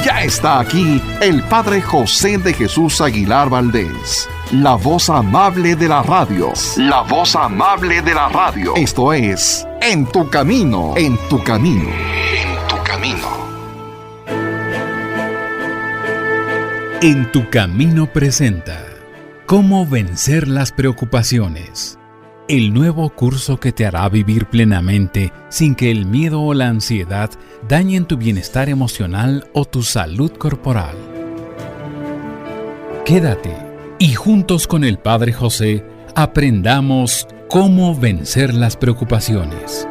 Ya está aquí el Padre José de Jesús Aguilar Valdés, la voz amable de la radio. La voz amable de la radio. Esto es En tu Camino, En tu Camino, En tu Camino. En tu Camino presenta Cómo vencer las preocupaciones. El nuevo curso que te hará vivir plenamente sin que el miedo o la ansiedad dañen tu bienestar emocional o tu salud corporal. Quédate y juntos con el Padre José aprendamos cómo vencer las preocupaciones.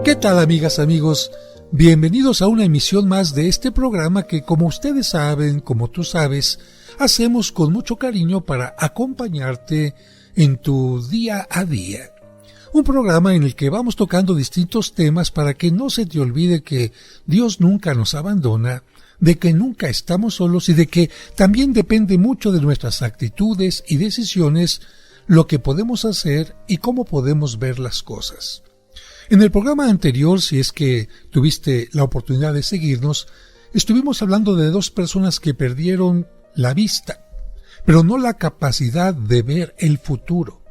¿Qué tal, amigas, amigos? Bienvenidos a una emisión más de este programa que, como ustedes saben, como tú sabes, hacemos con mucho cariño para acompañarte en tu día a día. Un programa en el que vamos tocando distintos temas para que no se te olvide que Dios nunca nos abandona, de que nunca estamos solos y de que también depende mucho de nuestras actitudes y decisiones lo que podemos hacer y cómo podemos ver las cosas. En el programa anterior, si es que tuviste la oportunidad de seguirnos, estuvimos hablando de dos personas que perdieron la vista, pero no la capacidad de ver el futuro.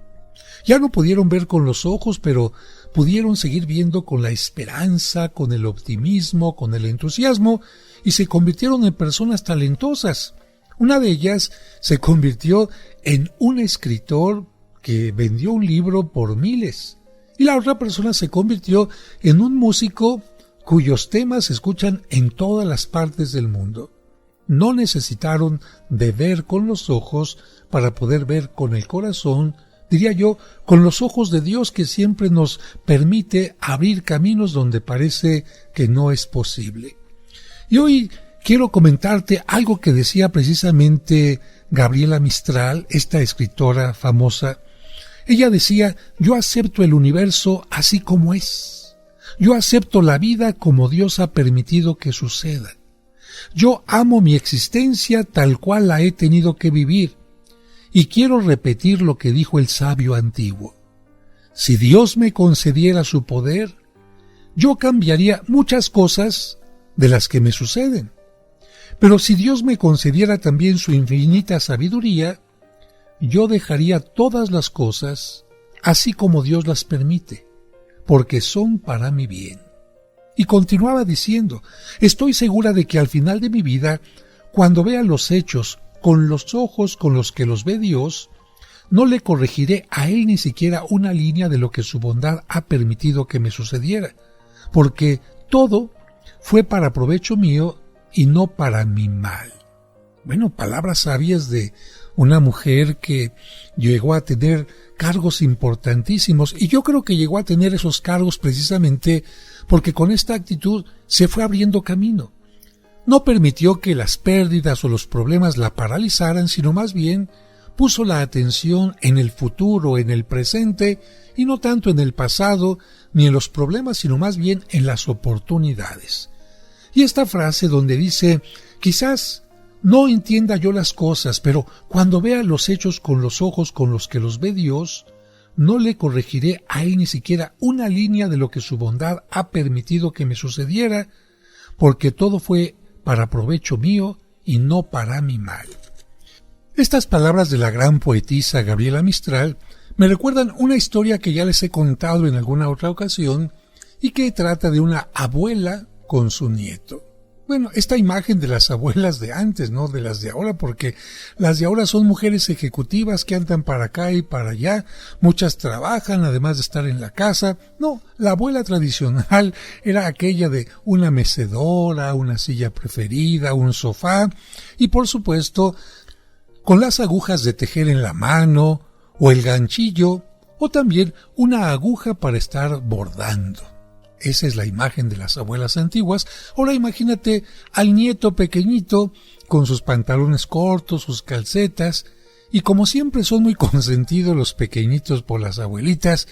Ya no pudieron ver con los ojos, pero pudieron seguir viendo con la esperanza, con el optimismo, con el entusiasmo, y se convirtieron en personas talentosas. Una de ellas se convirtió en un escritor que vendió un libro por miles. Y la otra persona se convirtió en un músico cuyos temas se escuchan en todas las partes del mundo. No necesitaron de ver con los ojos para poder ver con el corazón, diría yo, con los ojos de Dios que siempre nos permite abrir caminos donde parece que no es posible. Y hoy quiero comentarte algo que decía precisamente Gabriela Mistral, esta escritora famosa. Ella decía: yo acepto el universo así como es. Yo acepto la vida como Dios ha permitido que suceda. Yo amo mi existencia tal cual la he tenido que vivir. Y quiero repetir lo que dijo el sabio antiguo. Si Dios me concediera su poder, yo cambiaría muchas cosas de las que me suceden. Pero si Dios me concediera también su infinita sabiduría, yo dejaría todas las cosas así como Dios las permite, porque son para mi bien. Y continuaba diciendo: estoy segura de que al final de mi vida, cuando vea los hechos con los ojos con los que los ve Dios, no le corregiré a Él ni siquiera una línea de lo que su bondad ha permitido que me sucediera, porque todo fue para provecho mío y no para mi mal. Bueno, palabras sabias de una mujer que llegó a tener cargos importantísimos, y yo creo que llegó a tener esos cargos precisamente porque con esta actitud se fue abriendo camino. No permitió que las pérdidas o los problemas la paralizaran, sino más bien puso la atención en el futuro, en el presente, y no tanto en el pasado ni en los problemas, sino más bien en las oportunidades. Y esta frase donde dice: quizás no entienda yo las cosas, pero cuando vea los hechos con los ojos con los que los ve Dios, no le corregiré a Él ni siquiera una línea de lo que su bondad ha permitido que me sucediera, porque todo fue para provecho mío y no para mi mal. Estas palabras de la gran poetisa Gabriela Mistral me recuerdan una historia que ya les he contado en alguna otra ocasión y que trata de una abuela con su nieto. Bueno, esta imagen de las abuelas de antes, no de las de ahora, porque las de ahora son mujeres ejecutivas que andan para acá y para allá, muchas trabajan además de estar en la casa. No, la abuela tradicional era aquella de una mecedora, una silla preferida, un sofá y por supuesto con las agujas de tejer en la mano o el ganchillo o también una aguja para estar bordando. Esa es la imagen de las abuelas antiguas. Ahora imagínate al nieto pequeñito con sus pantalones cortos, sus calcetas, y como siempre son muy consentidos los pequeñitos por las abuelitas,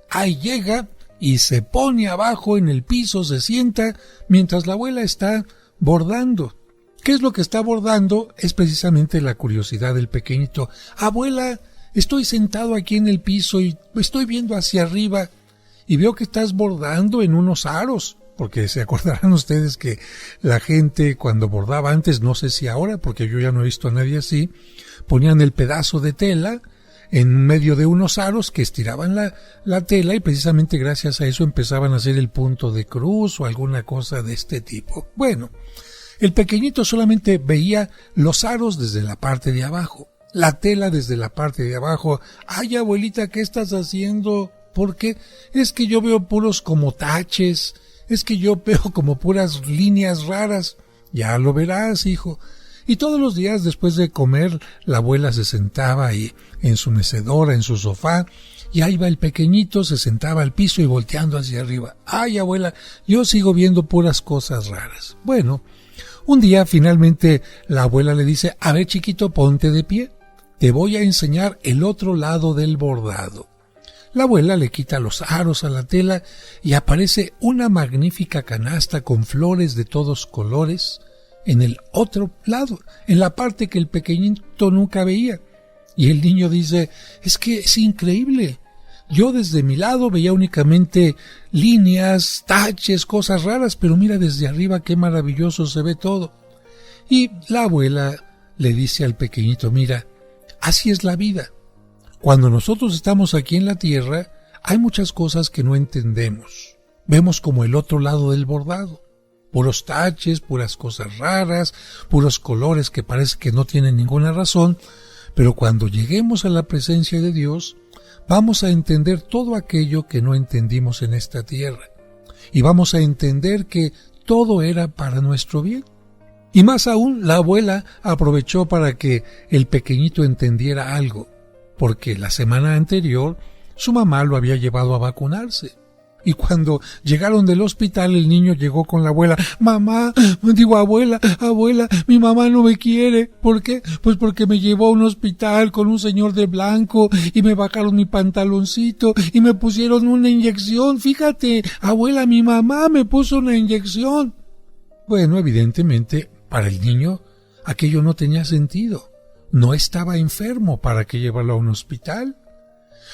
ahí llega y se pone abajo en el piso, se sienta, mientras la abuela está bordando. ¿Qué es lo que está bordando? Es precisamente la curiosidad del pequeñito. Abuela, estoy sentado aquí en el piso y estoy viendo hacia arriba y veo que estás bordando en unos aros. Porque se acordarán ustedes que la gente cuando bordaba antes, no sé si ahora, porque yo ya no he visto a nadie así, ponían el pedazo de tela en medio de unos aros que estiraban la tela y precisamente gracias a eso empezaban a hacer el punto de cruz o alguna cosa de este tipo. Bueno, el pequeñito solamente veía los aros desde la parte de abajo, la tela desde la parte de abajo. Ay, abuelita, ¿qué estás haciendo? Porque es que yo veo puros como taches, es que yo veo como puras líneas raras. Ya lo verás, hijo. Y todos los días después de comer, la abuela se sentaba ahí en su mecedora, en su sofá, y ahí va el pequeñito, se sentaba al piso y volteando hacia arriba. Ay, abuela, yo sigo viendo puras cosas raras. Bueno, un día finalmente la abuela le dice, a ver, chiquito, ponte de pie, te voy a enseñar el otro lado del bordado. La abuela le quita los aros a la tela y aparece una magnífica canasta con flores de todos colores en el otro lado, en la parte que el pequeñito nunca veía. Y el niño dice, es que es increíble. Yo desde mi lado veía únicamente líneas, taches, cosas raras, pero mira desde arriba qué maravilloso se ve todo. Y la abuela le dice al pequeñito, mira, así es la vida. Cuando nosotros estamos aquí en la tierra, hay muchas cosas que no entendemos. Vemos como el otro lado del bordado. Puros taches, puras cosas raras, puros colores que parece que no tienen ninguna razón, pero cuando lleguemos a la presencia de Dios, vamos a entender todo aquello que no entendimos en esta tierra. Y vamos a entender que todo era para nuestro bien. Y más aún, la abuela aprovechó para que el pequeñito entendiera algo, porque la semana anterior su mamá lo había llevado a vacunarse. Y cuando llegaron del hospital, el niño llegó con la abuela. Abuela, mi mamá no me quiere. ¿Por qué? Pues porque me llevó a un hospital con un señor de blanco y me bajaron mi pantaloncito y me pusieron una inyección. Fíjate, abuela, mi mamá me puso una inyección. Bueno, evidentemente, para el niño aquello no tenía sentido. No estaba enfermo, ¿para qué llevarlo a un hospital?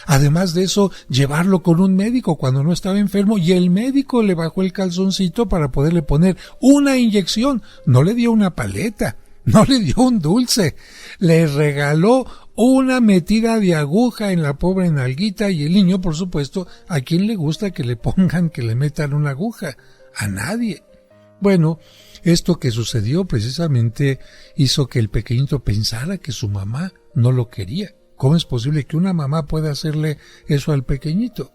Además de eso, llevarlo con un médico cuando no estaba enfermo y el médico le bajó el calzoncito para poderle poner una inyección. No le dio una paleta, no le dio un dulce, le regaló una metida de aguja en la pobre nalguita y el niño, por supuesto, ¿a quién le gusta que le pongan, que le metan una aguja? A nadie. Bueno, esto que sucedió precisamente hizo que el pequeñito pensara que su mamá no lo quería. ¿Cómo es posible que una mamá pueda hacerle eso al pequeñito?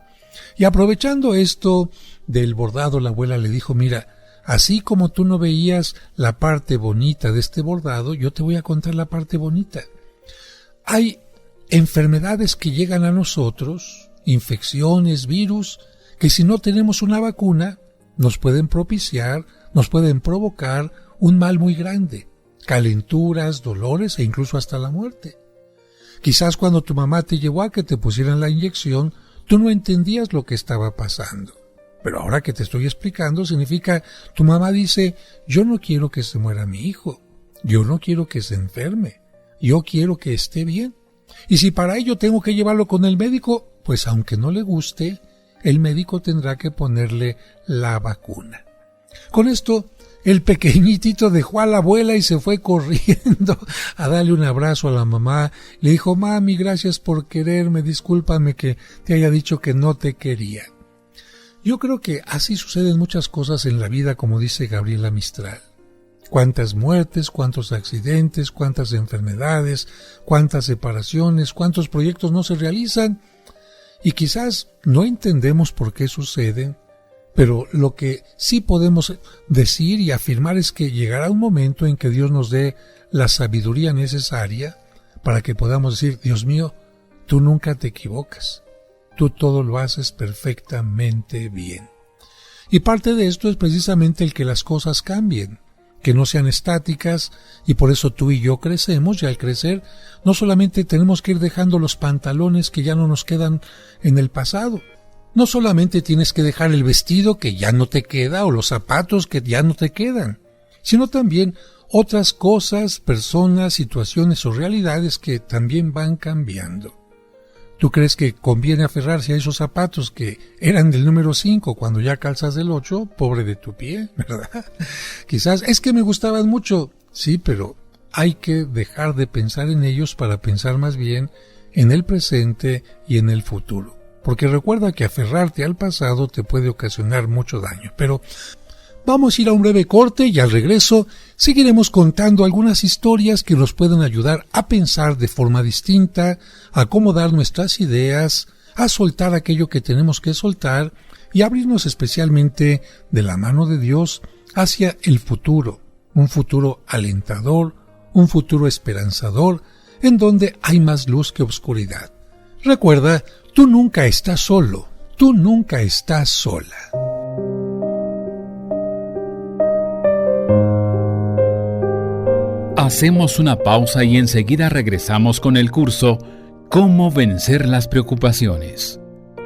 Y aprovechando esto del bordado, la abuela le dijo, mira, así como tú no veías la parte bonita de este bordado, yo te voy a contar la parte bonita. Hay enfermedades que llegan a nosotros, infecciones, virus, que si no tenemos una vacuna, nos pueden propiciar, nos pueden provocar un mal muy grande, calenturas, dolores e incluso hasta la muerte. Quizás cuando tu mamá te llevó a que te pusieran la inyección, tú no entendías lo que estaba pasando. Pero ahora que te estoy explicando, significa, tu mamá dice, yo no quiero que se muera mi hijo, yo no quiero que se enferme, yo quiero que esté bien. Y si para ello tengo que llevarlo con el médico, pues aunque no le guste, el médico tendrá que ponerle la vacuna. Con esto, el pequeñitito dejó a la abuela y se fue corriendo a darle un abrazo a la mamá. Le dijo, mami, gracias por quererme, discúlpame que te haya dicho que no te quería. Yo creo que así suceden muchas cosas en la vida, como dice Gabriela Mistral. Cuántas muertes, cuántos accidentes, cuántas enfermedades, cuántas separaciones, cuántos proyectos no se realizan. Y quizás no entendemos por qué suceden, pero lo que sí podemos decir y afirmar es que llegará un momento en que Dios nos dé la sabiduría necesaria para que podamos decir, Dios mío, tú nunca te equivocas, tú todo lo haces perfectamente bien. Y parte de esto es precisamente el que las cosas cambien, que no sean estáticas, y por eso tú y yo crecemos, y al crecer no solamente tenemos que ir dejando los pantalones que ya no nos quedan en el pasado, no solamente tienes que dejar el vestido que ya no te queda o los zapatos que ya no te quedan, sino también otras cosas, personas, situaciones o realidades que también van cambiando. ¿Tú crees que conviene aferrarse a esos zapatos que eran del número 5 cuando ya calzas del 8? Pobre de tu pie, ¿verdad? Quizás es que me gustaban mucho. Sí, pero hay que dejar de pensar en ellos para pensar más bien en el presente y en el futuro. Porque recuerda que aferrarte al pasado te puede ocasionar mucho daño. Pero vamos a ir a un breve corte y al regreso seguiremos contando algunas historias que nos pueden ayudar a pensar de forma distinta, a acomodar nuestras ideas, a soltar aquello que tenemos que soltar y abrirnos especialmente de la mano de Dios hacia el futuro, un futuro alentador, un futuro esperanzador, en donde hay más luz que oscuridad. Recuerda, tú nunca estás solo, tú nunca estás sola. Hacemos una pausa y enseguida regresamos con el curso Cómo vencer las preocupaciones.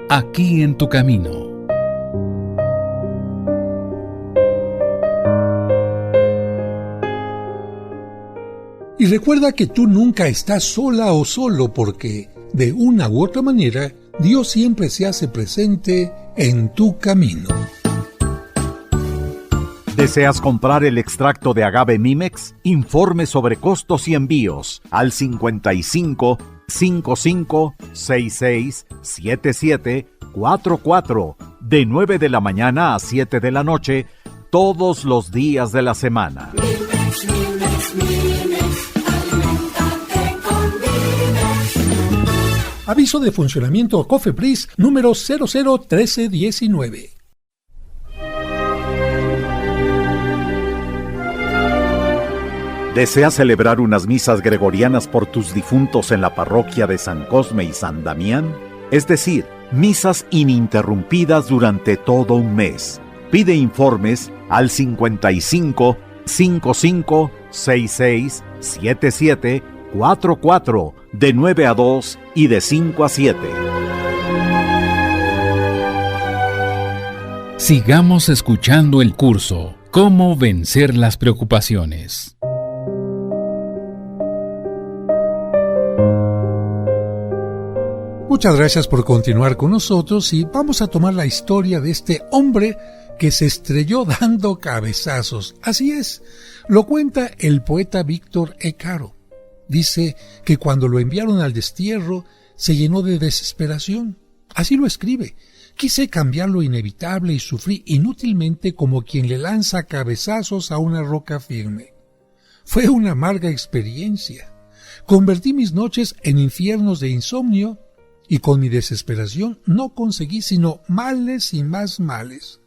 Aquí en tu camino. Y recuerda que tú nunca estás sola o solo porque, de una u otra manera, Dios siempre se hace presente en tu camino. ¿Deseas comprar el extracto de agave Mimex? Informe sobre costos y envíos al 55 55 66 77 44 de 9 de la mañana a 7 de la noche todos los días de la semana. Mimex, Mimex, Mimex, aliméntate con Mimex. Aviso de funcionamiento COFEPRIS número 001319. ¿Deseas celebrar unas misas gregorianas por tus difuntos en la parroquia de San Cosme y San Damián? Es decir, misas ininterrumpidas durante todo un mes. Pide informes al 55 55 66 77 44 de 9 a 2 y de 5 a 7. Sigamos escuchando el curso Cómo vencer las preocupaciones. Muchas gracias por continuar con nosotros y vamos a tomar la historia de este hombre que se estrelló dando cabezazos. Así es, lo cuenta el poeta Víctor E. Caro. Dice que cuando lo enviaron al destierro se llenó de desesperación. Así lo escribe. Quise cambiar lo inevitable y sufrí inútilmente como quien le lanza cabezazos a una roca firme. Fue una amarga experiencia. Convertí mis noches en infiernos de insomnio y con mi desesperación no conseguí sino males y más males.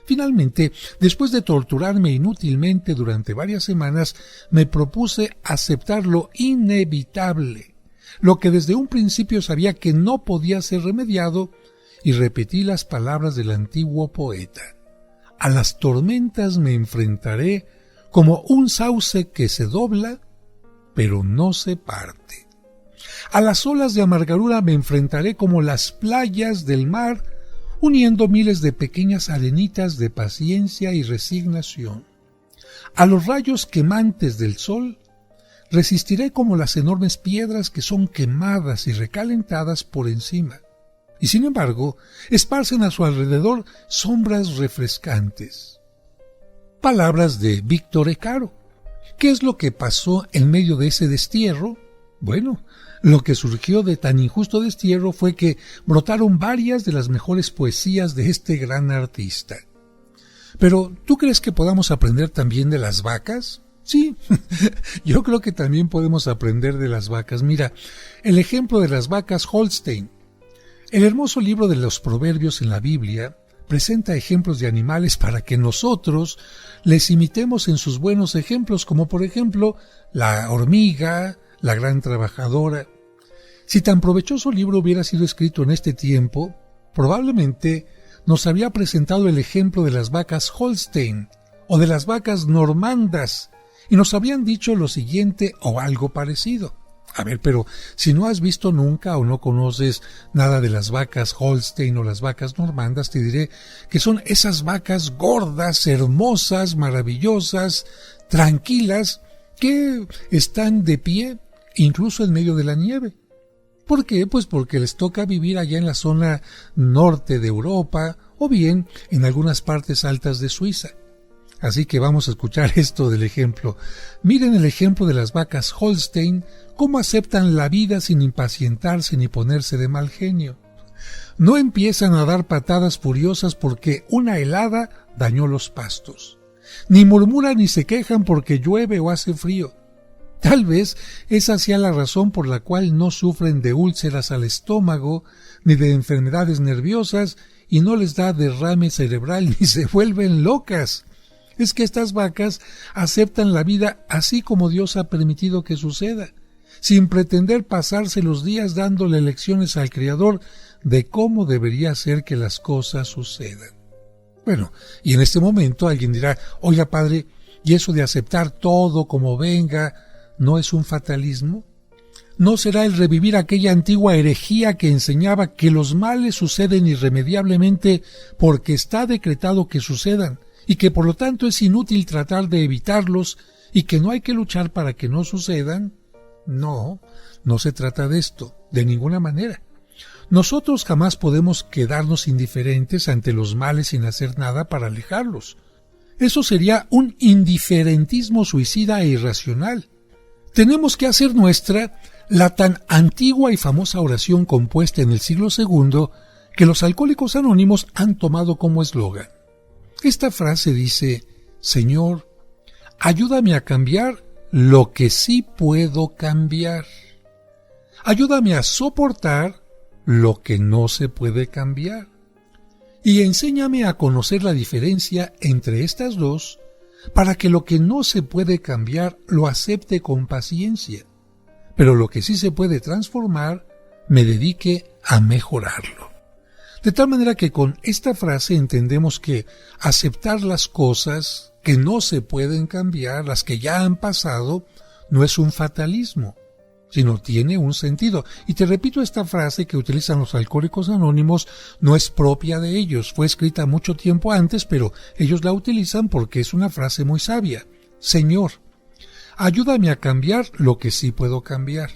Finalmente, después de torturarme inútilmente durante varias semanas, me propuse aceptar lo inevitable, lo que desde un principio sabía que no podía ser remediado, y repetí las palabras del antiguo poeta. A las tormentas me enfrentaré como un sauce que se dobla, pero no se parte. A las olas de amargura me enfrentaré como las playas del mar, uniendo miles de pequeñas arenitas de paciencia y resignación. A los rayos quemantes del sol resistiré como las enormes piedras que son quemadas y recalentadas por encima, y sin embargo esparcen a su alrededor sombras refrescantes. Palabras de Víctor E. Caro. ¿Qué es lo que pasó en medio de ese destierro? Bueno, lo que surgió de tan injusto destierro fue que brotaron varias de las mejores poesías de este gran artista. Pero, ¿tú crees que podamos aprender también de las vacas? Sí, yo creo que también podemos aprender de las vacas. Mira, el ejemplo de las vacas Holstein. El hermoso libro de los Proverbios en la Biblia presenta ejemplos de animales para que nosotros les imitemos en sus buenos ejemplos, como por ejemplo la hormiga, la gran trabajadora. Si tan provechoso libro hubiera sido escrito en este tiempo, probablemente nos habría presentado el ejemplo de las vacas Holstein o de las vacas normandas y nos habrían dicho lo siguiente o algo parecido. A ver, pero si no has visto nunca o no conoces nada de las vacas Holstein o las vacas normandas, te diré que son esas vacas gordas, hermosas, maravillosas, tranquilas, que están de pie incluso en medio de la nieve. ¿Por qué? Pues porque les toca vivir allá en la zona norte de Europa o bien en algunas partes altas de Suiza. Así que vamos a escuchar esto del ejemplo. Miren el ejemplo de las vacas Holstein, cómo aceptan la vida sin impacientarse ni ponerse de mal genio. No empiezan a dar patadas furiosas porque una helada dañó los pastos. Ni murmuran ni se quejan porque llueve o hace frío. Tal vez esa sea la razón por la cual no sufren de úlceras al estómago, ni de enfermedades nerviosas, y no les da derrame cerebral ni se vuelven locas. Es que estas vacas aceptan la vida así como Dios ha permitido que suceda, sin pretender pasarse los días dándole lecciones al Creador de cómo debería ser que las cosas sucedan. Bueno, y en este momento alguien dirá, oiga padre, ¿y eso de aceptar todo como venga no es un fatalismo? ¿No será el revivir aquella antigua herejía que enseñaba que los males suceden irremediablemente porque está decretado que sucedan y que por lo tanto es inútil tratar de evitarlos y que no hay que luchar para que no sucedan? No, no se trata de esto, de ninguna manera. Nosotros jamás podemos quedarnos indiferentes ante los males sin hacer nada para alejarlos. Eso sería un indiferentismo suicida e irracional. Tenemos que hacer nuestra la tan antigua y famosa oración compuesta en el siglo II que los alcohólicos anónimos han tomado como eslogan. Esta frase dice, Señor, ayúdame a cambiar lo que sí puedo cambiar. Ayúdame a soportar lo que no se puede cambiar. Y enséñame a conocer la diferencia entre estas dos para que lo que no se puede cambiar lo acepte con paciencia, pero lo que sí se puede transformar me dedique a mejorarlo. De tal manera que con esta frase entendemos que aceptar las cosas que no se pueden cambiar, las que ya han pasado, no es un fatalismo, sino tiene un sentido. Y te repito, esta frase que utilizan los alcohólicos anónimos no es propia de ellos, fue escrita mucho tiempo antes, pero ellos la utilizan porque es una frase muy sabia. Señor, ayúdame a cambiar lo que sí puedo cambiar.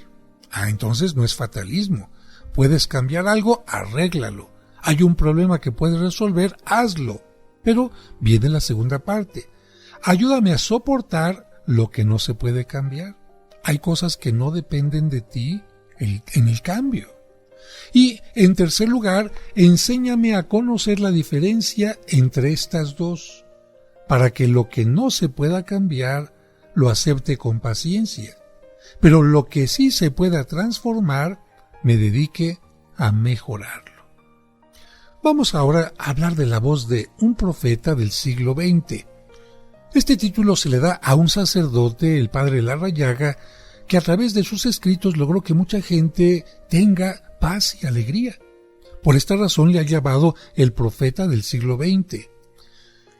Entonces no es fatalismo. Puedes cambiar algo, arréglalo. Hay un problema que puedes resolver, hazlo. Pero viene la segunda parte. Ayúdame a soportar lo que no se puede cambiar. Hay cosas que no dependen de ti en el cambio. Y, en tercer lugar, enséñame a conocer la diferencia entre estas dos, para que lo que no se pueda cambiar lo acepte con paciencia, pero lo que sí se pueda transformar me dedique a mejorarlo. Vamos ahora a hablar de la voz de un profeta del siglo XX. Este título se le da a un sacerdote, el padre Larrañaga, que a través de sus escritos logró que mucha gente tenga paz y alegría. Por esta razón le ha llamado el profeta del siglo XX.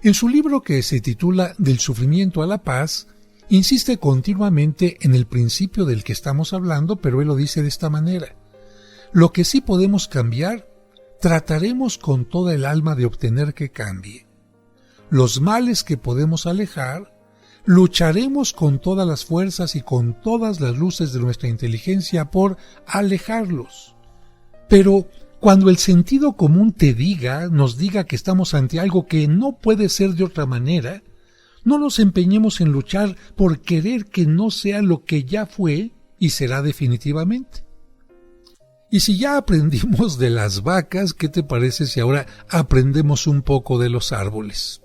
En su libro, que se titula Del sufrimiento a la paz, insiste continuamente en el principio del que estamos hablando, pero él lo dice de esta manera. Lo que sí podemos cambiar, trataremos con toda el alma de obtener que cambie. Los males que podemos alejar, lucharemos con todas las fuerzas y con todas las luces de nuestra inteligencia por alejarlos. Pero cuando el sentido común nos diga que estamos ante algo que no puede ser de otra manera, no nos empeñemos en luchar por querer que no sea lo que ya fue y será definitivamente. Y si ya aprendimos de las vacas, ¿qué te parece si ahora aprendemos un poco de los árboles?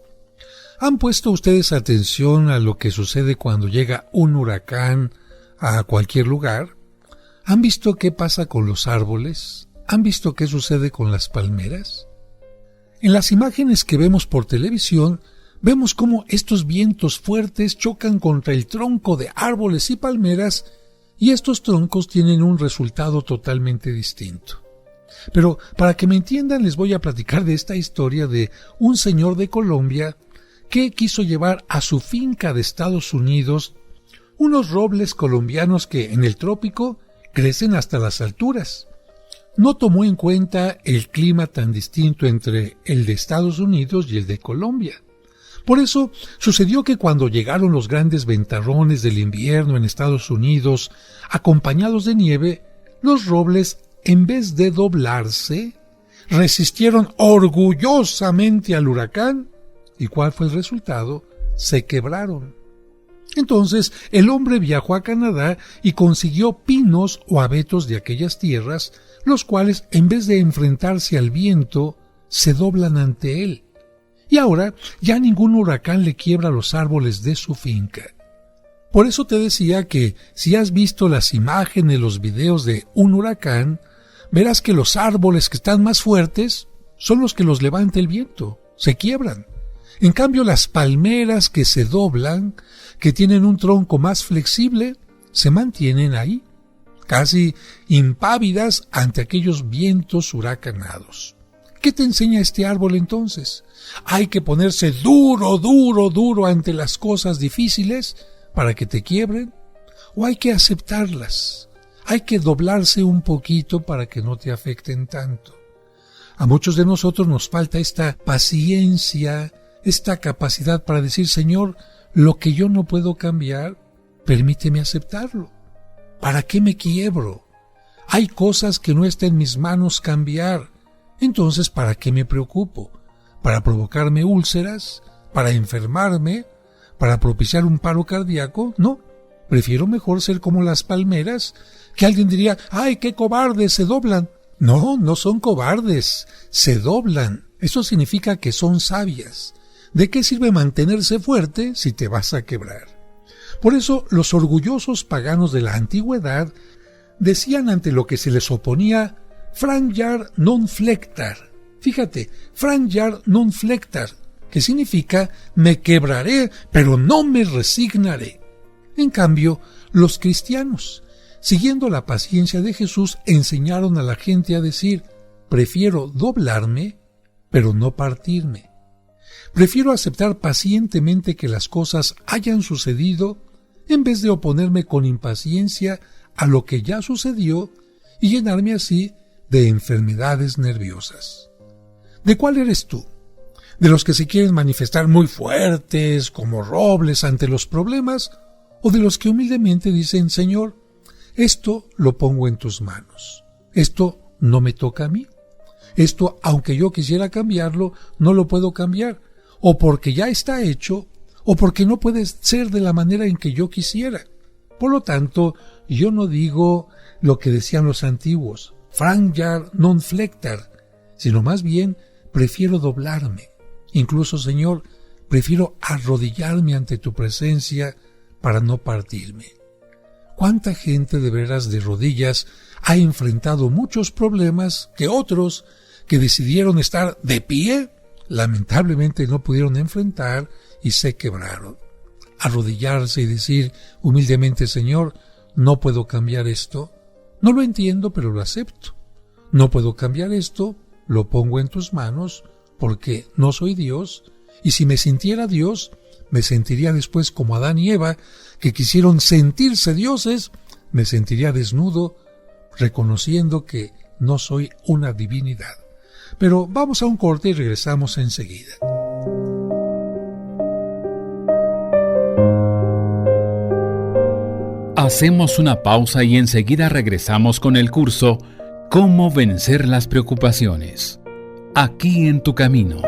¿Han puesto ustedes atención a lo que sucede cuando llega un huracán a cualquier lugar? ¿Han visto qué pasa con los árboles? ¿Han visto qué sucede con las palmeras? En las imágenes que vemos por televisión, vemos cómo estos vientos fuertes chocan contra el tronco de árboles y palmeras, y estos troncos tienen un resultado totalmente distinto. Pero para que me entiendan, les voy a platicar de esta historia de un señor de Colombia que quiso llevar a su finca de Estados Unidos unos robles colombianos que en el trópico crecen hasta las alturas. No tomó en cuenta el clima tan distinto entre el de Estados Unidos y el de Colombia. Por eso sucedió que cuando llegaron los grandes ventarrones del invierno en Estados Unidos, acompañados de nieve, Los robles, en vez de doblarse, resistieron orgullosamente al huracán. ¿Y cuál fue el resultado? Se quebraron. Entonces el hombre viajó a Canadá y consiguió pinos o abetos de aquellas tierras, los cuales, en vez de enfrentarse al viento, se doblan ante él. Y ahora ya ningún huracán le quiebra los árboles de su finca. Por eso te decía que si has visto las imágenes, los videos de un huracán, verás que los árboles que están más fuertes son los que los levanta el viento, se quiebran. En cambio, las palmeras que se doblan, que tienen un tronco más flexible, se mantienen ahí, casi impávidas ante aquellos vientos huracanados. ¿Qué te enseña este árbol entonces? ¿Hay que ponerse duro ante las cosas difíciles para que te quiebren? ¿O hay que aceptarlas? Hay que doblarse un poquito para que no te afecten tanto. A muchos de nosotros nos falta esta paciencia, esta capacidad para decir, Señor, lo que yo no puedo cambiar, permíteme aceptarlo. ¿Para qué me quiebro? Hay cosas que no está en mis manos cambiar. Entonces, ¿para qué me preocupo? ¿Para provocarme úlceras? ¿Para enfermarme? ¿Para propiciar un paro cardíaco? No. Prefiero mejor ser como las palmeras, que alguien diría, ¡ay, qué cobardes, se doblan! No, no son cobardes, se doblan. Eso significa que son sabias. ¿De qué sirve mantenerse fuerte si te vas a quebrar? Por eso los orgullosos paganos de la antigüedad decían ante lo que se les oponía, franjar non flectar. Fíjate, franjar non flectar, que significa me quebraré, pero no me resignaré. En cambio, los cristianos, siguiendo la paciencia de Jesús, enseñaron a la gente a decir, prefiero doblarme, pero no partirme. Prefiero aceptar pacientemente que las cosas hayan sucedido en vez de oponerme con impaciencia a lo que ya sucedió y llenarme así de enfermedades nerviosas. ¿De cuál eres tú? ¿De los que se quieren manifestar muy fuertes, como robles ante los problemas? ¿O de los que humildemente dicen, Señor, esto lo pongo en tus manos, esto no me toca a mí, esto, aunque yo quisiera cambiarlo, no lo puedo cambiar, o porque ya está hecho, o porque no puede ser de la manera en que yo quisiera? Por lo tanto, yo no digo lo que decían los antiguos, franjar non flectar, sino más bien prefiero doblarme. Incluso, Señor, prefiero arrodillarme ante tu presencia para no partirme. ¿Cuánta gente de veras de rodillas ha enfrentado muchos problemas que otros que decidieron estar de pie, lamentablemente no pudieron enfrentar y se quebraron? Arrodillarse y decir humildemente, Señor, no puedo cambiar esto, no lo entiendo, pero lo acepto. No puedo cambiar esto, lo pongo en tus manos, porque no soy Dios, y si me sintiera Dios, me sentiría después como Adán y Eva, que quisieron sentirse dioses, me sentiría desnudo, reconociendo que no soy una divinidad. Pero vamos a un corte y regresamos enseguida. Hacemos una pausa y enseguida regresamos con el curso Cómo vencer las preocupaciones. Aquí en tu camino.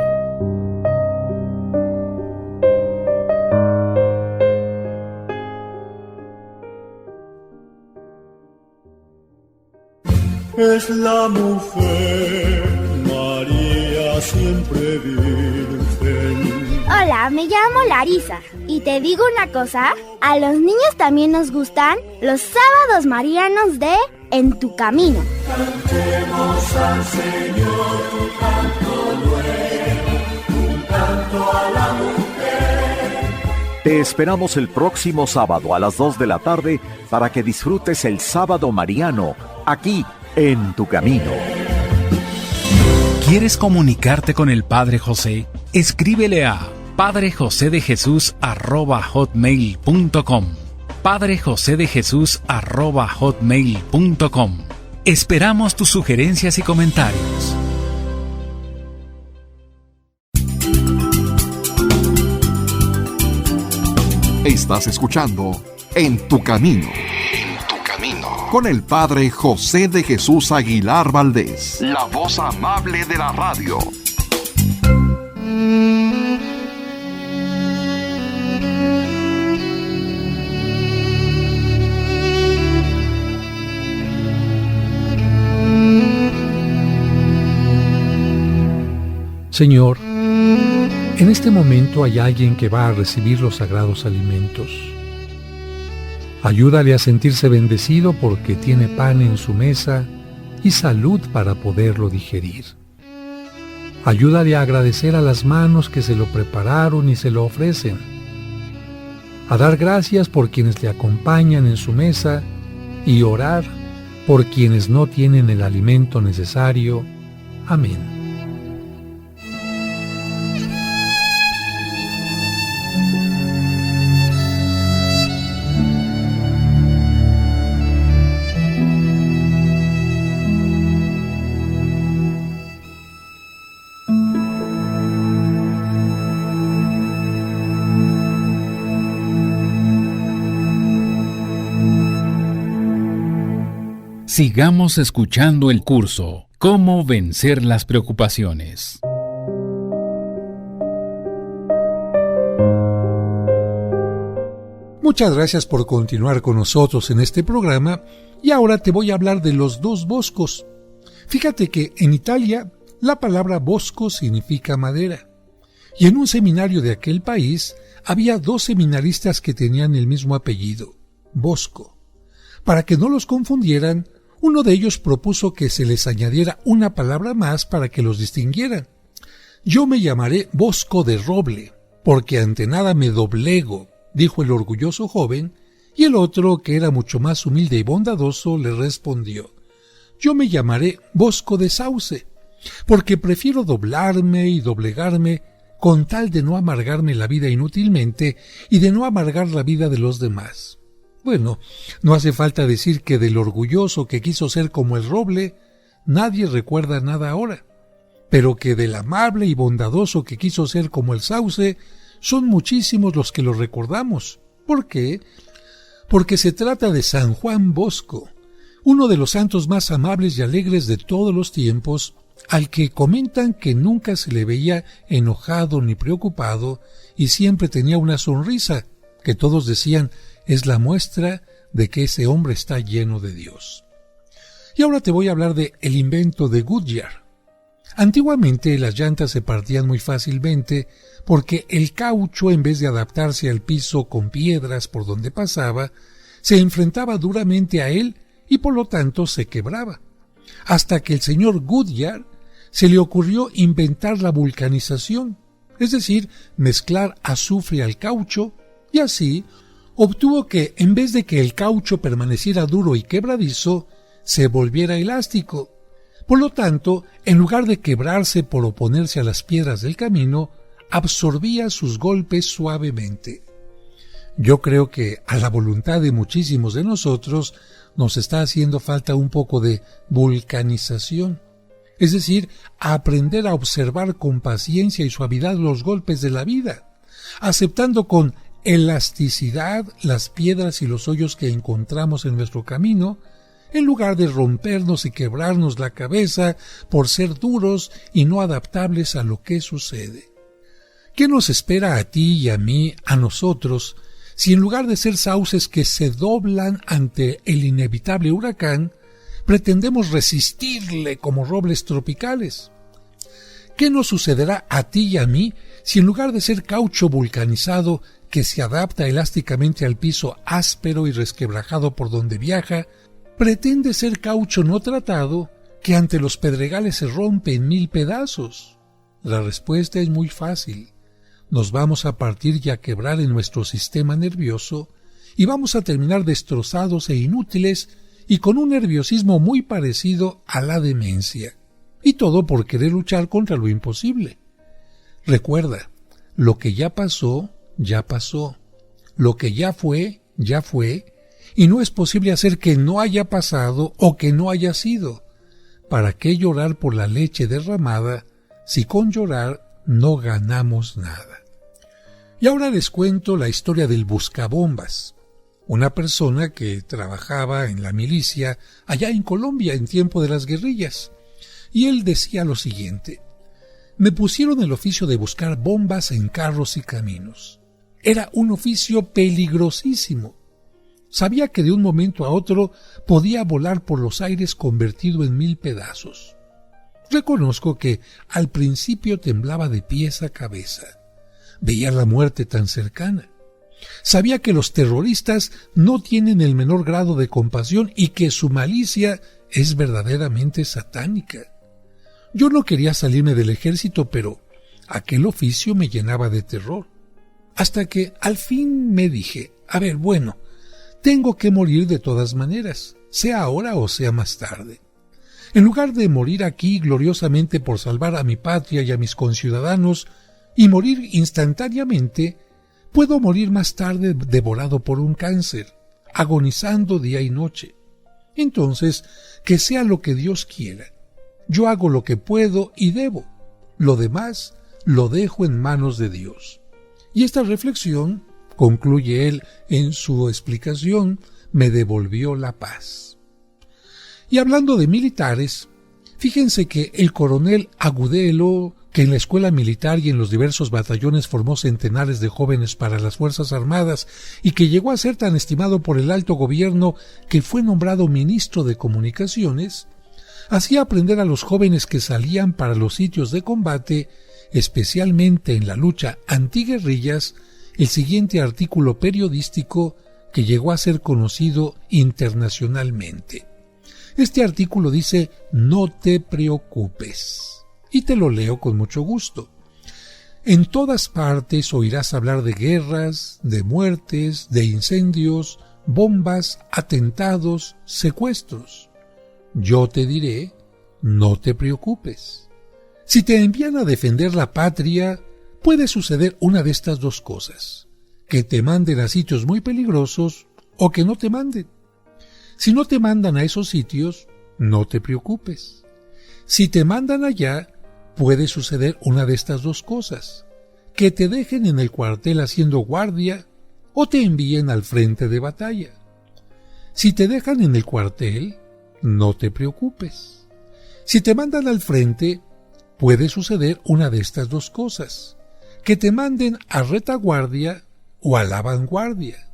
Es la mujer María siempre virgen. Hola, me llamo Larisa y te digo una cosa, a los niños también nos gustan los sábados marianos de En tu camino. Cantemos al Señor un canto nuevo, un canto a la mujer. Te esperamos el próximo sábado a las 2 de la tarde para que disfrutes el Sábado Mariano, aquí en Tu Camino. ¿Quieres comunicarte con el Padre José? Escríbele a padrejosedejesus@hotmail.com. padrejosedejesus@hotmail.com. Esperamos tus sugerencias y comentarios. Estás escuchando En tu camino. En tu camino. con el Padre José de Jesús Aguilar Valdés, la voz amable de la radio. Señor, en este momento hay alguien que va a recibir los sagrados alimentos. Ayúdale a sentirse bendecido porque tiene pan en su mesa y salud para poderlo digerir. Ayúdale a agradecer a las manos que se lo prepararon y se lo ofrecen. A dar gracias por quienes le acompañan en su mesa y orar por quienes no tienen el alimento necesario. Amén. Sigamos escuchando el curso ¿Cómo vencer las preocupaciones? Muchas gracias por continuar con nosotros en este programa y ahora te voy a hablar de los dos boscos. Fíjate que en Italia la palabra bosco significa madera y en un seminario de aquel país había 2 seminaristas que tenían el mismo apellido, Bosco. Para que no los confundieran, uno de ellos propuso que se les añadiera una palabra más para que los distinguieran. Yo me llamaré Bosco de Roble, porque ante nada me doblego, dijo el orgulloso joven, y el otro, que era mucho más humilde y bondadoso, le respondió: yo me llamaré Bosco de Sauce, porque prefiero doblarme y doblegarme con tal de no amargarme la vida inútilmente y de no amargar la vida de los demás. Bueno, no hace falta decir que del orgulloso que quiso ser como el roble, nadie recuerda nada ahora, pero que del amable y bondadoso que quiso ser como el sauce, son muchísimos los que lo recordamos. ¿Por qué? Porque se trata de San Juan Bosco, uno de los santos más amables y alegres de todos los tiempos, al que comentan que nunca se le veía enojado ni preocupado y siempre tenía una sonrisa, que todos decían es la muestra de que ese hombre está lleno de Dios. Y ahora te voy a hablar de el invento de Goodyear. Antiguamente las llantas se partían muy fácilmente porque el caucho, en vez de adaptarse al piso con piedras por donde pasaba, se enfrentaba duramente a él y por lo tanto se quebraba. Hasta que el señor Goodyear se le ocurrió inventar la vulcanización, es decir, mezclar azufre al caucho, y así obtuvo que, en vez de que el caucho permaneciera duro y quebradizo, se volviera elástico. Por lo tanto, en lugar de quebrarse por oponerse a las piedras del camino, absorbía sus golpes suavemente. Yo creo que a la voluntad de muchísimos de nosotros nos está haciendo falta un poco de vulcanización, es decir, aprender a observar con paciencia y suavidad los golpes de la vida, aceptando con elasticidad las piedras y los hoyos que encontramos en nuestro camino, en lugar de rompernos y quebrarnos la cabeza por ser duros y no adaptables a lo que sucede. ¿Qué nos espera a ti y a mí, a nosotros, si en lugar de ser sauces que se doblan ante el inevitable huracán, pretendemos resistirle como robles tropicales? ¿Qué nos sucederá a ti y a mí si en lugar de ser caucho vulcanizado que se adapta elásticamente al piso áspero y resquebrajado por donde viaja, pretende ser caucho no tratado que ante los pedregales se rompe en 1000 pedazos? La respuesta es muy fácil. Nos vamos a partir y a quebrar en nuestro sistema nervioso y vamos a terminar destrozados e inútiles y con un nerviosismo muy parecido a la demencia. Y todo por querer luchar contra lo imposible. Recuerda, lo que ya pasó, ya pasó. Lo que ya fue, y no es posible hacer que no haya pasado o que no haya sido. ¿Para qué llorar por la leche derramada si con llorar no ganamos nada? Y ahora les cuento la historia del buscabombas. una persona que trabajaba en la milicia allá en Colombia en tiempo de las guerrillas. Y él decía lo siguiente: me pusieron el oficio de buscar bombas en carros y caminos. Era un oficio peligrosísimo. Sabía que de un momento a otro podía volar por los aires convertido en 1000 pedazos. Reconozco que al principio temblaba de pies a cabeza. Veía la muerte tan cercana. Sabía que los terroristas no tienen el menor grado de compasión y que su malicia es verdaderamente satánica. Yo no quería salirme del ejército, pero aquel oficio me llenaba de terror. Hasta que al fin me dije, bueno, tengo que morir de todas maneras, sea ahora o sea más tarde. En lugar de morir aquí gloriosamente por salvar a mi patria y a mis conciudadanos y morir instantáneamente, puedo morir más tarde devorado por un cáncer, agonizando día y noche. Entonces, que sea lo que Dios quiera. Yo hago lo que puedo y debo. Lo demás lo dejo en manos de Dios. Y esta reflexión, concluye él en su explicación, me devolvió la paz. Y hablando de militares, fíjense que el coronel Agudelo, que en la escuela militar y en los diversos batallones formó centenares de jóvenes para las Fuerzas Armadas y que llegó a ser tan estimado por el alto gobierno que fue nombrado ministro de Comunicaciones, hacía aprender a los jóvenes que salían para los sitios de combate, especialmente en la lucha antiguerrillas, el siguiente artículo periodístico que llegó a ser conocido internacionalmente. Este artículo dice: no te preocupes. Y te lo leo con mucho gusto. En todas partes oirás hablar de guerras, de muertes, de incendios, bombas, atentados, secuestros. Yo te diré, no te preocupes. Si te envían a defender la patria, puede suceder una de estas dos cosas: que te manden a sitios muy peligrosos o que no te manden. Si no te mandan a esos sitios, no te preocupes. Si te mandan allá, puede suceder una de estas dos cosas: que te dejen en el cuartel haciendo guardia o te envíen al frente de batalla. Si te dejan en el cuartel, no te preocupes. Si te mandan al frente, puede suceder una de estas dos cosas: que te manden a retaguardia o a la vanguardia.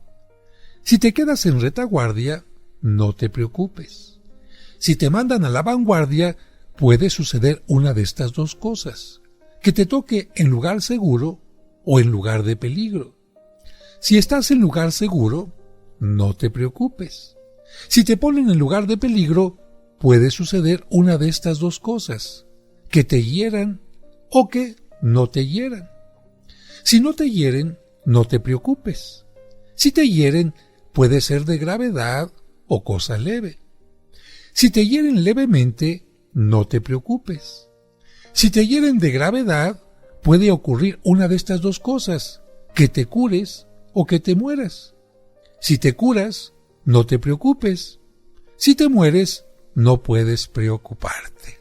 Si te quedas en retaguardia, no te preocupes. Si te mandan a la vanguardia, puede suceder una de estas dos cosas: que te toque en lugar seguro o en lugar de peligro. Si estás en lugar seguro, no te preocupes. Si te ponen en lugar de peligro, puede suceder una de estas dos cosas: que te hieran o que no te hieran. Si no te hieren, no te preocupes. Si te hieren, puede ser de gravedad o cosa leve. Si te hieren levemente, no te preocupes. Si te hieren de gravedad, puede ocurrir una de estas dos cosas: que te cures o que te mueras. Si te curas, no te preocupes. Si te mueres, no puedes preocuparte.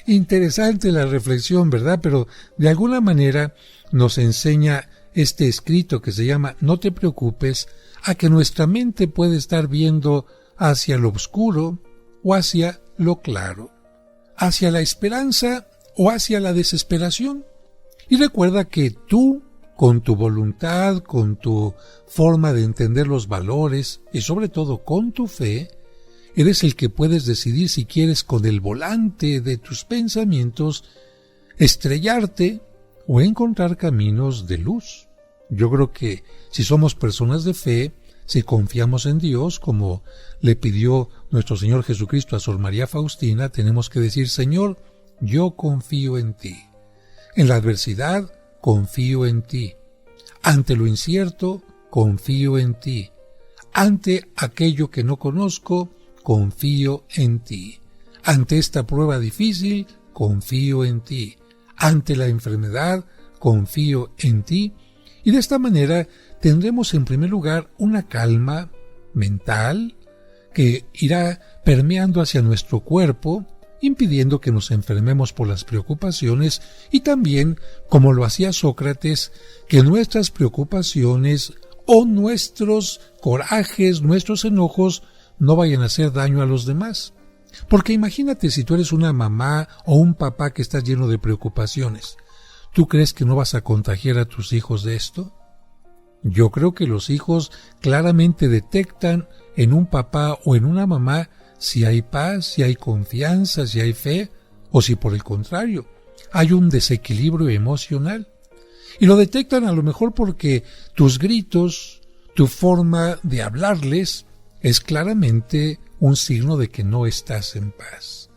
Interesante la reflexión, ¿verdad? Pero de alguna manera nos enseña este escrito que se llama No te preocupes, a que nuestra mente puede estar viendo hacia lo oscuro o hacia lo claro, hacia la esperanza o hacia la desesperación. Y recuerda que tú, con tu voluntad, con tu forma de entender los valores y sobre todo con tu fe, eres el que puedes decidir si quieres con el volante de tus pensamientos estrellarte o encontrar caminos de luz. Yo creo que si somos personas de fe, si confiamos en Dios, como le pidió nuestro Señor Jesucristo a Sor María Faustina, tenemos que decir: Señor, yo confío en ti. En la adversidad, confío en ti. Ante lo incierto, confío en ti. Ante aquello que no conozco, confío en ti. Ante esta prueba difícil, confío en ti. Ante la enfermedad, confío en ti. Y de esta manera tendremos en primer lugar una calma mental que irá permeando hacia nuestro cuerpo, impidiendo que nos enfermemos por las preocupaciones, y también, como lo hacía Sócrates, que nuestras preocupaciones o nuestros corajes, nuestros enojos no vayan a hacer daño a los demás. Porque imagínate si tú eres una mamá o un papá que estás lleno de preocupaciones. ¿Tú crees que no vas a contagiar a tus hijos de esto? Yo creo que los hijos claramente detectan en un papá o en una mamá si hay paz, si hay confianza, si hay fe, o si por el contrario hay un desequilibrio emocional. Y lo detectan a lo mejor porque tus gritos, tu forma de hablarles es claramente un signo de que no estás en paz.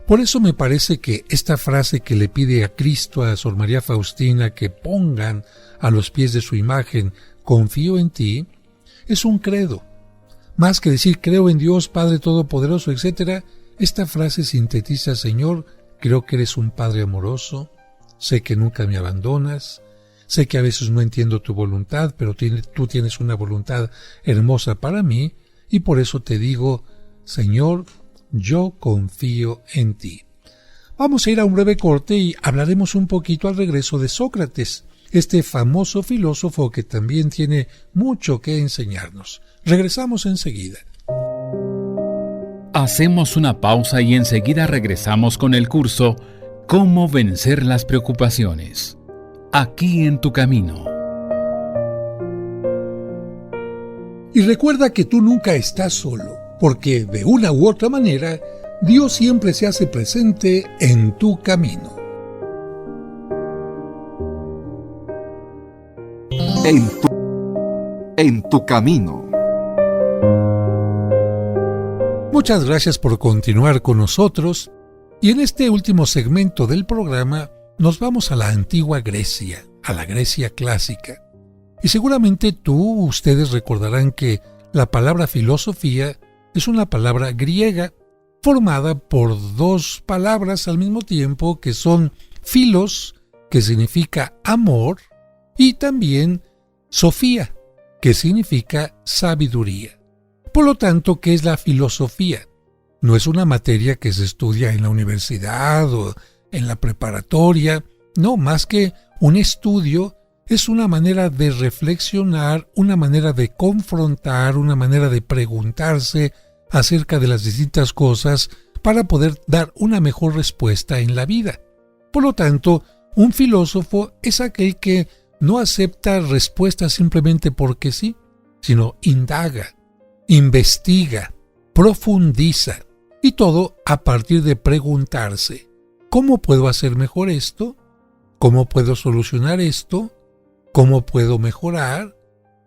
Por eso me parece que esta frase que le pide a Cristo a Sor María Faustina que pongan a los pies de su imagen, confío en ti, es un credo. Más que decir creo en Dios, Padre Todopoderoso, etc., esta frase sintetiza: Señor, creo que eres un Padre amoroso, sé que nunca me abandonas, sé que a veces no entiendo tu voluntad, pero tú tienes una voluntad hermosa para mí, y por eso te digo, Señor, yo confío en ti. Vamos a ir a un breve corte y hablaremos un poquito al regreso de Sócrates, este famoso filósofo que también tiene mucho que enseñarnos. Regresamos enseguida. Hacemos una pausa y enseguida regresamos con el curso Cómo vencer las preocupaciones. Aquí en tu camino. Y recuerda que tú nunca estás solo, porque de una u otra manera, Dios siempre se hace presente en tu camino. En tu camino. Muchas gracias por continuar con nosotros, y en este último segmento del programa nos vamos a la antigua Grecia, a la Grecia clásica. Y seguramente ustedes recordarán que la palabra filosofía es una palabra griega formada por dos palabras al mismo tiempo que son philos, que significa amor, y también sofía, que significa sabiduría. Por lo tanto, ¿qué es la filosofía? No es una materia que se estudia en la universidad o en la preparatoria, no, más que un estudio, es una manera de reflexionar, una manera de confrontar, una manera de preguntarse acerca de las distintas cosas para poder dar una mejor respuesta en la vida. Por lo tanto, un filósofo es aquel que no acepta respuestas simplemente porque sí, sino indaga, investiga, profundiza, y todo a partir de preguntarse: ¿cómo puedo hacer mejor esto? ¿Cómo puedo solucionar esto? ¿Cómo puedo mejorar?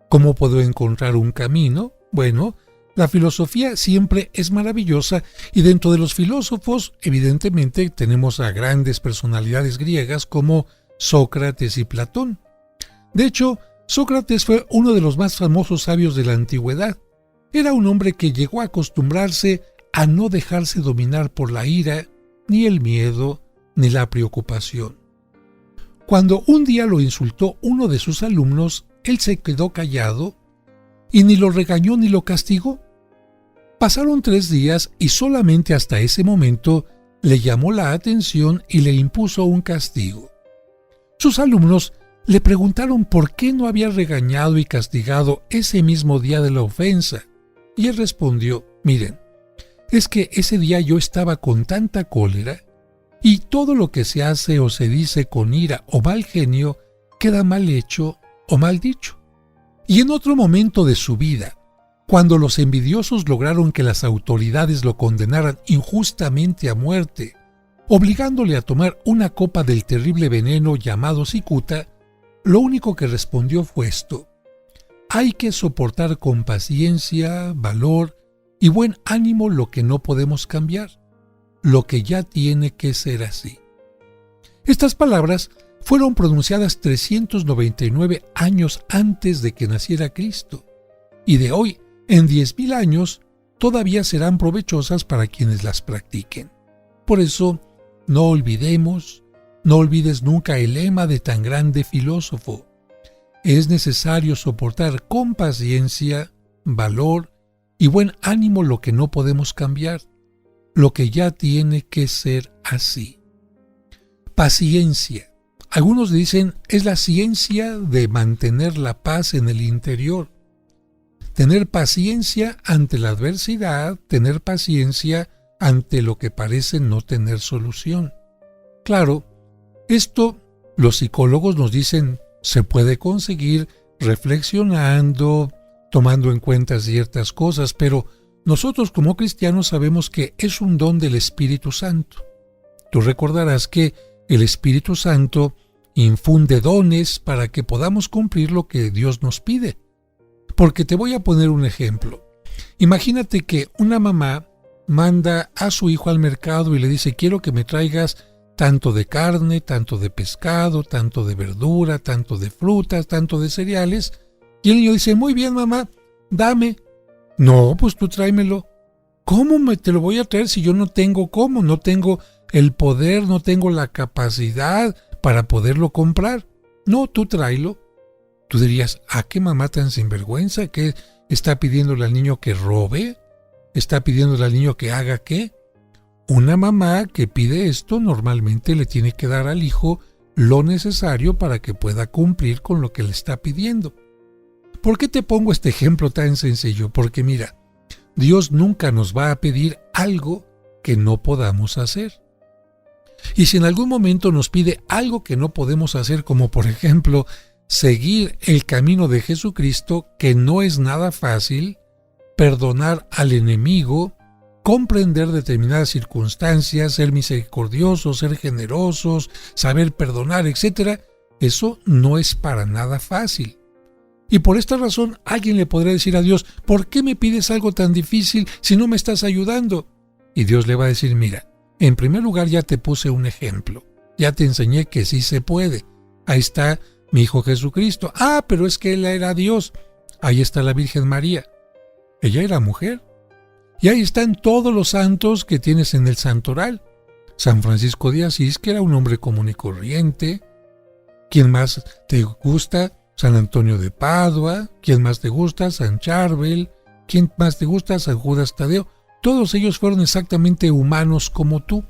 ¿Cómo puedo encontrar un camino? Bueno, la filosofía siempre es maravillosa, y dentro de los filósofos, evidentemente, tenemos a grandes personalidades griegas como Sócrates y Platón. De hecho, Sócrates fue uno de los más famosos sabios de la antigüedad. Era un hombre que llegó a acostumbrarse a no dejarse dominar por la ira, ni el miedo, ni la preocupación. Cuando un día lo insultó uno de sus alumnos, él se quedó callado y ni lo regañó ni lo castigó. Pasaron 3 días y solamente hasta ese momento le llamó la atención y le impuso un castigo. Sus alumnos le preguntaron por qué no había regañado y castigado ese mismo día de la ofensa, y él respondió: miren, es que ese día yo estaba con tanta cólera, y todo lo que se hace o se dice con ira o mal genio queda mal hecho o mal dicho. Y en otro momento de su vida, cuando los envidiosos lograron que las autoridades lo condenaran injustamente a muerte, obligándole a tomar una copa del terrible veneno llamado cicuta, lo único que respondió fue esto: hay que soportar con paciencia, valor y buen ánimo lo que no podemos cambiar, lo que ya tiene que ser así. Estas palabras fueron pronunciadas 399 años antes de que naciera Cristo, y de hoy, en 10,000 años, todavía serán provechosas para quienes las practiquen. Por eso, no olvides nunca el lema de tan grande filósofo: es necesario soportar con paciencia, valor y buen ánimo lo que no podemos cambiar, lo que ya tiene que ser así. Paciencia. Algunos dicen es la ciencia de mantener la paz en el interior. Tener paciencia ante la adversidad, tener paciencia ante lo que parece no tener solución. Claro, esto los psicólogos nos dicen se puede conseguir reflexionando, tomando en cuenta ciertas cosas, pero nosotros como cristianos sabemos que es un don del Espíritu Santo. Tú recordarás que el Espíritu Santo infunde dones para que podamos cumplir lo que Dios nos pide. Porque te voy a poner un ejemplo. Imagínate que una mamá manda a su hijo al mercado y le dice, quiero que me traigas tanto de carne, tanto de pescado, tanto de verdura, tanto de frutas, tanto de cereales. Y el niño dice, muy bien mamá, dame. No, pues tú tráemelo. ¿Cómo te lo voy a traer si yo no tengo cómo? No tengo el poder, no tengo la capacidad para poderlo comprar. No, tú tráelo. Tú dirías, ¿a qué mamá tan sinvergüenza? ¿Qué está pidiéndole al niño que robe? ¿Está pidiéndole al niño que haga qué? Una mamá que pide esto normalmente le tiene que dar al hijo lo necesario para que pueda cumplir con lo que le está pidiendo. ¿Por qué te pongo este ejemplo tan sencillo? Porque mira, Dios nunca nos va a pedir algo que no podamos hacer. Y si en algún momento nos pide algo que no podemos hacer, como por ejemplo seguir el camino de Jesucristo, que no es nada fácil, perdonar al enemigo, comprender determinadas circunstancias, ser misericordiosos, ser generosos, saber perdonar, etc., eso no es para nada fácil. Y por esta razón alguien le podrá decir a Dios, ¿por qué me pides algo tan difícil si no me estás ayudando? Y Dios le va a decir, mira, en primer lugar ya te puse un ejemplo, ya te enseñé que sí se puede. Ahí está mi Hijo Jesucristo. Ah, pero es que Él era Dios. Ahí está la Virgen María. Ella era mujer. Y ahí están todos los santos que tienes en el santoral. San Francisco de Asís, que era un hombre común y corriente. ¿Quién más te gusta? San Antonio de Padua. ¿Quién más te gusta? San Charbel. ¿Quién más te gusta? San Judas Tadeo. Todos ellos fueron exactamente humanos como tú.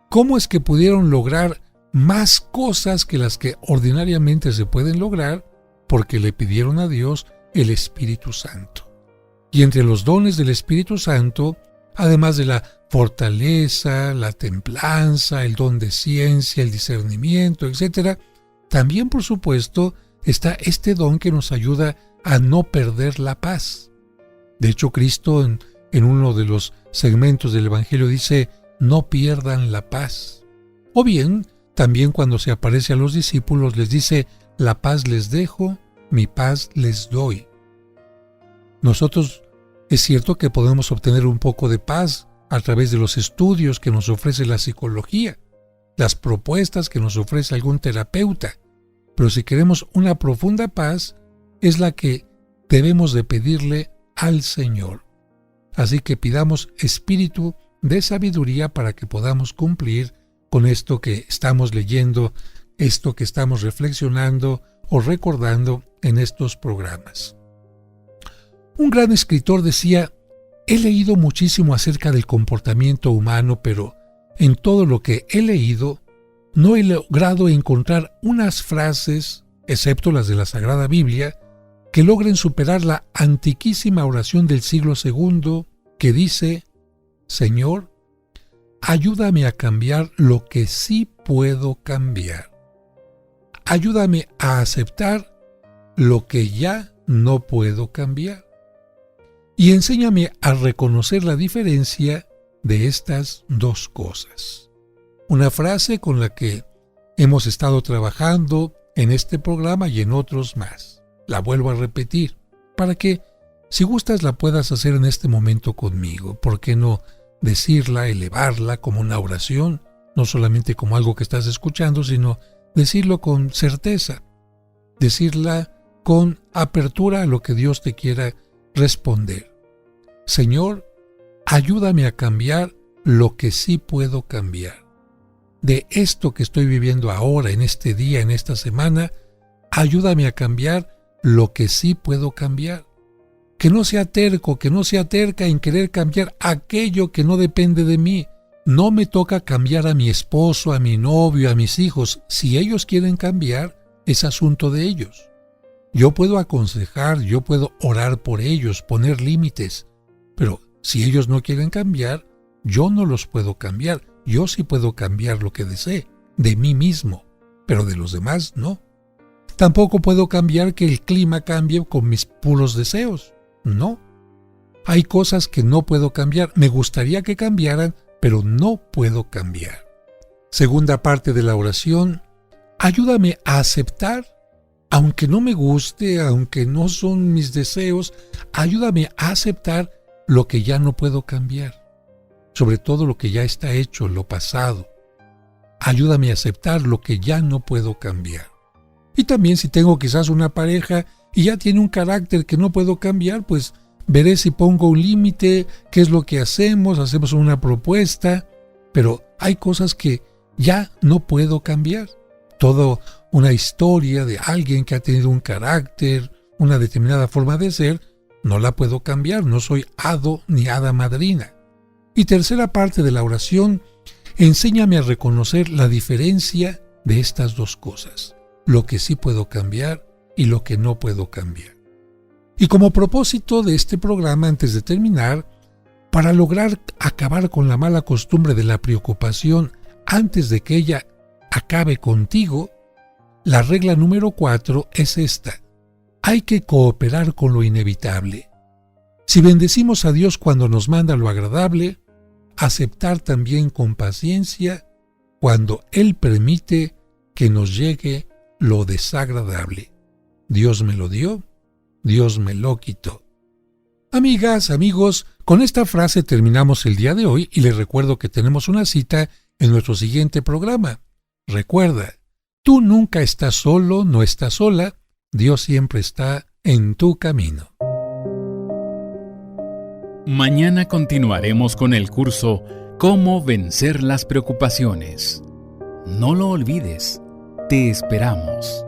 ¿Cómo es que pudieron lograr más cosas que las que ordinariamente se pueden lograr? Porque le pidieron a Dios el Espíritu Santo. Y entre los dones del Espíritu Santo, además de la fortaleza, la templanza, el don de ciencia, el discernimiento, etc., también, por supuesto, está este don que nos ayuda a no perder la paz. De hecho, Cristo en uno de los segmentos del Evangelio dice, no pierdan la paz. O bien, también cuando se aparece a los discípulos les dice, la paz les dejo, mi paz les doy. Nosotros es cierto que podemos obtener un poco de paz a través de los estudios que nos ofrece la psicología, las propuestas que nos ofrece algún terapeuta, pero si queremos una profunda paz, es la que debemos de pedirle al Señor. Así que pidamos espíritu de sabiduría para que podamos cumplir con esto que estamos leyendo, esto que estamos reflexionando o recordando en estos programas. Un gran escritor decía, he leído muchísimo acerca del comportamiento humano, pero en todo lo que he leído no he logrado encontrar unas frases, excepto las de la Sagrada Biblia, que logren superar la antiquísima oración del siglo II que dice, Señor, ayúdame a cambiar lo que sí puedo cambiar. Ayúdame a aceptar lo que ya no puedo cambiar. Y enséñame a reconocer la diferencia de estas dos cosas. Una frase con la que hemos estado trabajando en este programa y en otros más. La vuelvo a repetir, para que, si gustas, la puedas hacer en este momento conmigo. ¿Por qué no decirla, elevarla como una oración? No solamente como algo que estás escuchando, sino decirlo con certeza. Decirla con apertura a lo que Dios te quiera responder. Señor, ayúdame a cambiar lo que sí puedo cambiar. De esto que estoy viviendo ahora, en este día, en esta semana, ayúdame a cambiar lo que sí puedo cambiar. Que no sea terco, que no sea terca en querer cambiar aquello que no depende de mí, no me toca cambiar a mi esposo, a mi novio, a mis hijos. Si ellos quieren cambiar, es asunto de ellos. Yo puedo aconsejar, yo puedo orar por ellos, poner límites, pero si ellos no quieren cambiar, yo no los puedo cambiar. Yo sí puedo cambiar lo que desee, de mí mismo, pero de los demás no. Tampoco puedo cambiar que el clima cambie con mis puros deseos. No. Hay cosas que no puedo cambiar. Me gustaría que cambiaran, pero no puedo cambiar. Segunda parte de la oración, ayúdame a aceptar, aunque no me guste, aunque no son mis deseos, ayúdame a aceptar lo que ya no puedo cambiar. Sobre todo lo que ya está hecho, lo pasado. Ayúdame a aceptar lo que ya no puedo cambiar. Y también si tengo quizás una pareja y ya tiene un carácter que no puedo cambiar, pues veré si pongo un límite, qué es lo que hacemos una propuesta, pero hay cosas que ya no puedo cambiar. Toda una historia de alguien que ha tenido un carácter, una determinada forma de ser, no la puedo cambiar, no soy hado ni hada madrina. Y tercera parte de la oración, enséñame a reconocer la diferencia de estas dos cosas, lo que sí puedo cambiar y lo que no puedo cambiar. Y como propósito de este programa, antes de terminar, para lograr acabar con la mala costumbre de la preocupación antes de que ella acabe contigo, la regla número 4 es esta: hay que cooperar con lo inevitable. Si bendecimos a Dios cuando nos manda lo agradable, aceptar también con paciencia cuando Él permite que nos llegue lo desagradable. Dios me lo dio, Dios me lo quitó. Amigas, amigos, con esta frase terminamos el día de hoy y les recuerdo que tenemos una cita en nuestro siguiente programa. Recuerda, tú nunca estás solo, no estás sola, Dios siempre está en tu camino. Mañana continuaremos con el curso Cómo vencer las preocupaciones. No lo olvides, te esperamos.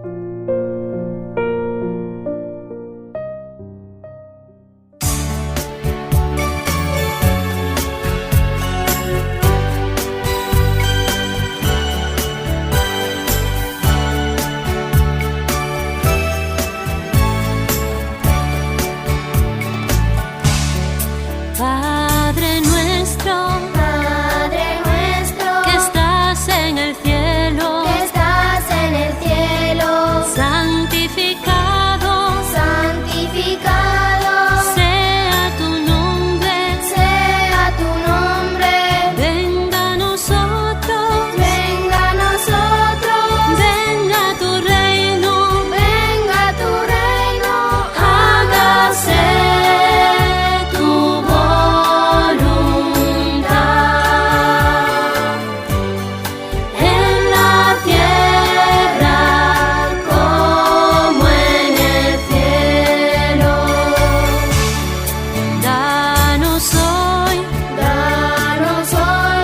Padre nuestro, que estás en el cielo,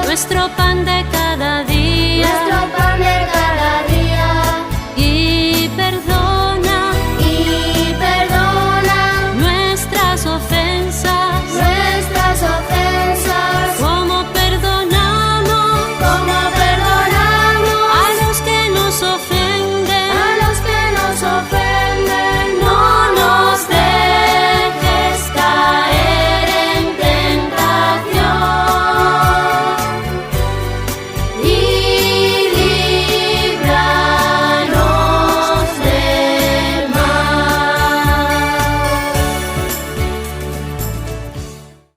nuestro pan